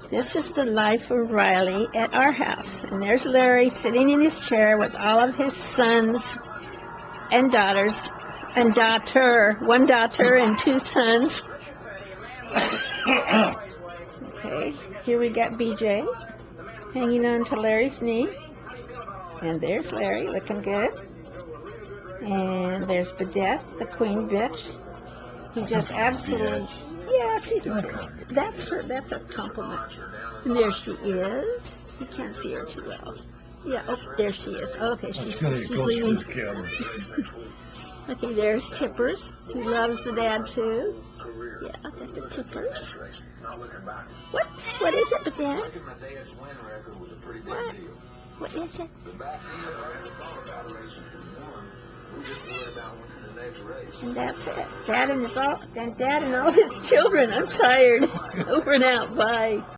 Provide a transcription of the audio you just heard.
This is the life of Riley at our house. And there's Larry sitting in his chair with all of his sons and daughters, and one daughter and two sons. Okay, here we got BJ hanging on to Larry's knee. And there's Larry looking good. And there's Badette, the queen bitch. He just absolutely, yeah, that's a compliment. And there she is. You can't see her too well. Yeah, oh, there she is. Okay, she's leaving. Okay, there's Tippers, who loves the dad too. Yeah, that's the Tippers. What is it, Badette? What is it? And that's it. Dad and all his children. I'm tired. Over and out. Bye.